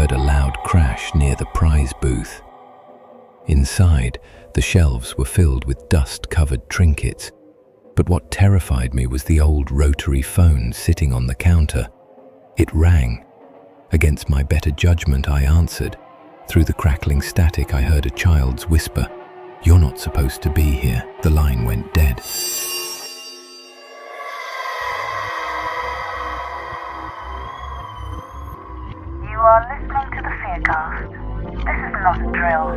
heard a loud crash near the prize booth. Inside, the shelves were filled with dust-covered trinkets, but what terrified me was the old rotary phone sitting on the counter. It rang. Against my better judgment, I answered. Through the crackling static, I heard a child's whisper, "You're not supposed to be here." The line went dead. You are listening to the Fearcast. This is not a drill.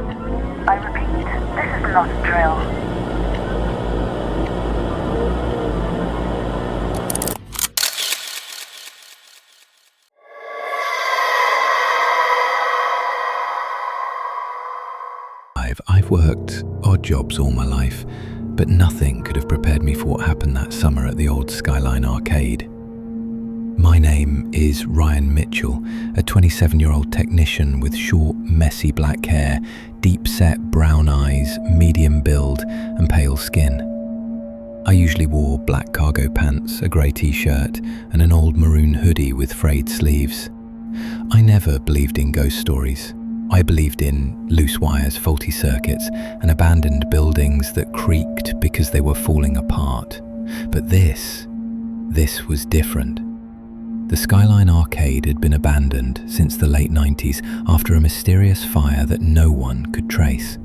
I repeat, this is not a drill. I've worked odd jobs all my life, but nothing could have prepared me for what happened that summer at the old Skyline arcade. My name is Ryan Mitchell, a 27-year-old technician with short, messy black hair, deep-set brown eyes, medium build, and pale skin. I usually wore black cargo pants, a grey t-shirt, and an old maroon hoodie with frayed sleeves. I never believed in ghost stories. I believed in loose wires, faulty circuits, and abandoned buildings that creaked because they were falling apart. But this was different. The Skyline arcade had been abandoned since the late 90s after a mysterious fire that no one could trace.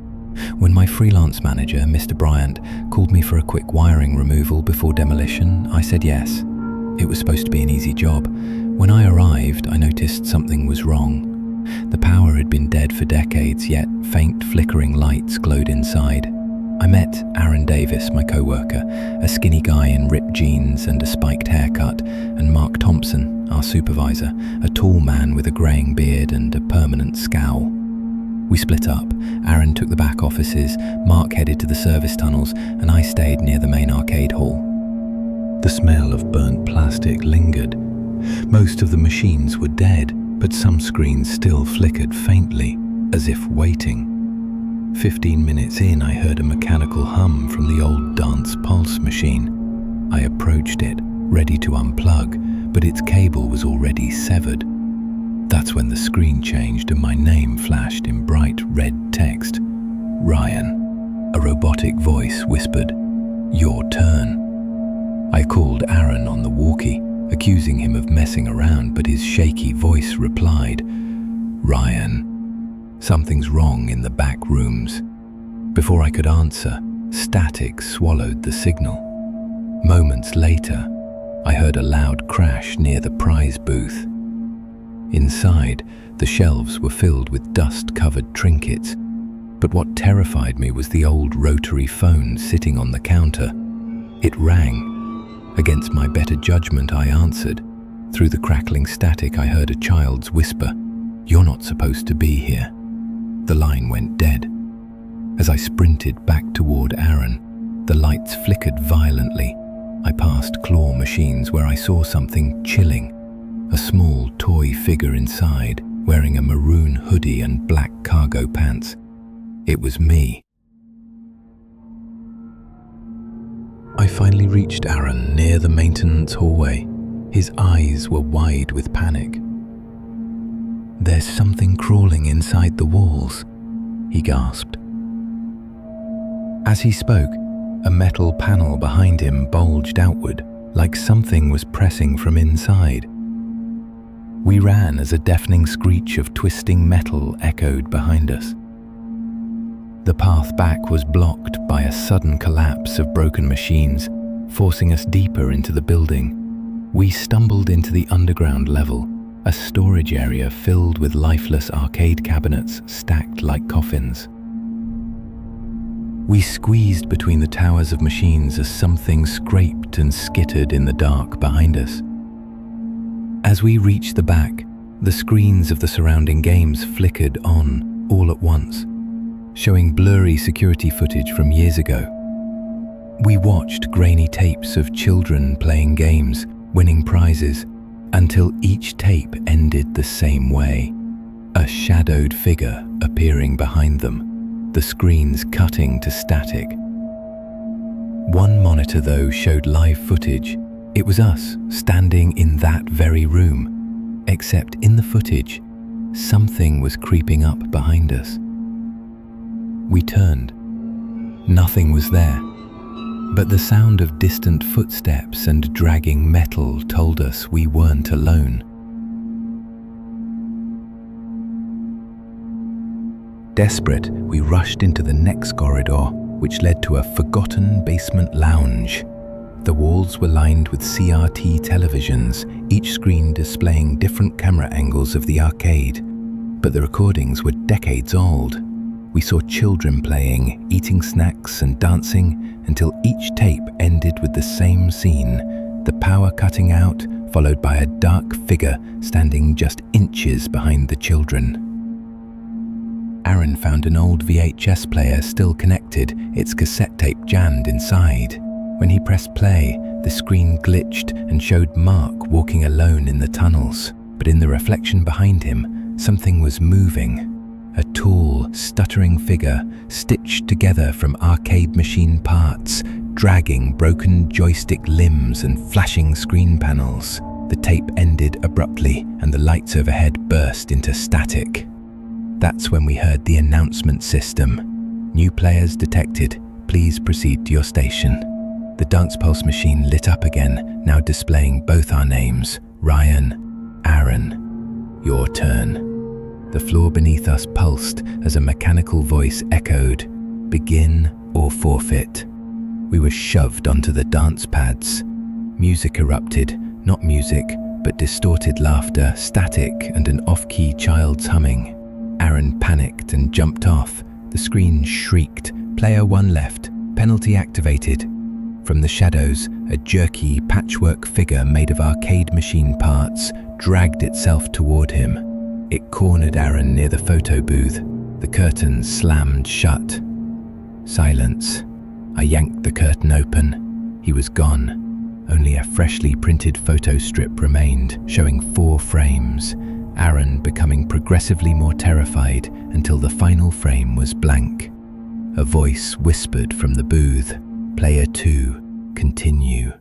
When my freelance manager, Mr. Bryant, called me for a quick wiring removal before demolition, I said yes. It was supposed to be an easy job. When I arrived, I noticed something was wrong. The power had been dead for decades, yet faint flickering lights glowed inside. I met Aaron Davis, my co-worker, a skinny guy in ripped jeans and a spiked haircut, and Mark Thompson, our supervisor, a tall man with a greying beard and a permanent scowl. We split up. Aaron took the back offices, Mark headed to the service tunnels, and I stayed near the main arcade hall. The smell of burnt plastic lingered. Most of the machines were dead, but some screens still flickered faintly, as if waiting. 15 minutes in, I heard a mechanical hum from the old dance pulse machine. I approached it, ready to unplug, but its cable was already severed. That's when the screen changed and my name flashed in bright red text. Ryan. A robotic voice whispered, "Your turn." I called Aaron on the walkie, accusing him of messing around, but his shaky voice replied, "Ryan, something's wrong in the back rooms." Before I could answer, static swallowed the signal. Moments later, I heard a loud crash near the prize booth. Inside, the shelves were filled with dust-covered trinkets, but what terrified me was the old rotary phone sitting on the counter. It rang. Against my better judgment, I answered. Through the crackling static, I heard a child's whisper, "You're not supposed to be here." The line went dead. As I sprinted back toward Aaron, the lights flickered violently. I passed claw machines where I saw something chilling. A small toy figure inside, wearing a maroon hoodie and black cargo pants. It was me. I finally reached Aaron near the maintenance hallway. His eyes were wide with panic. "There's something crawling inside the walls," he gasped. As he spoke, a metal panel behind him bulged outward, like something was pressing from inside. We ran as a deafening screech of twisting metal echoed behind us. The path back was blocked by a sudden collapse of broken machines, forcing us deeper into the building. We stumbled into the underground level, a storage area filled with lifeless arcade cabinets stacked like coffins. We squeezed between the towers of machines as something scraped and skittered in the dark behind us. As we reached the back, the screens of the surrounding games flickered on all at once, showing blurry security footage from years ago. We watched grainy tapes of children playing games, winning prizes, until each tape ended the same way, a shadowed figure appearing behind them, the screens cutting to static. One monitor, though, showed live footage. It was us standing in that very room, except in the footage, Something was creeping up behind us. We turned. Nothing was there, but the sound of distant footsteps and dragging metal told us we weren't alone. Desperate, we rushed into the next corridor, which led to a forgotten basement lounge. The walls were lined with CRT televisions, each screen displaying different camera angles of the arcade. But the recordings were decades old. We saw children playing, eating snacks and dancing until each tape ended with the same scene, the power cutting out, followed by a dark figure standing just inches behind the children. Aaron found an old VHS player still connected, its cassette tape jammed inside. When he pressed play, the screen glitched and showed Mark walking alone in the tunnels. But in the reflection behind him, something was moving. A tall, stuttering figure stitched together from arcade machine parts, dragging broken joystick limbs and flashing screen panels. The tape ended abruptly and the lights overhead burst into static. That's when we heard the announcement system. New players detected. Please proceed to your station. The dance pulse machine lit up again, now displaying both our names, Ryan, Aaron. Your turn. The floor beneath us pulsed as a mechanical voice echoed, begin or forfeit. We were shoved onto the dance pads. Music erupted, not music, but distorted laughter, static, and an off-key child's humming. Aaron panicked and jumped off. The screen shrieked, player 1 left, penalty activated. From the shadows, a jerky patchwork figure made of arcade machine parts dragged itself toward him. It cornered Aaron near the photo booth. The curtains slammed shut. Silence. I yanked the curtain open. He was gone. Only a freshly printed photo strip remained, showing 4 frames. Aaron becoming progressively more terrified until the final frame was blank. A voice whispered from the booth, "Player 2, continue."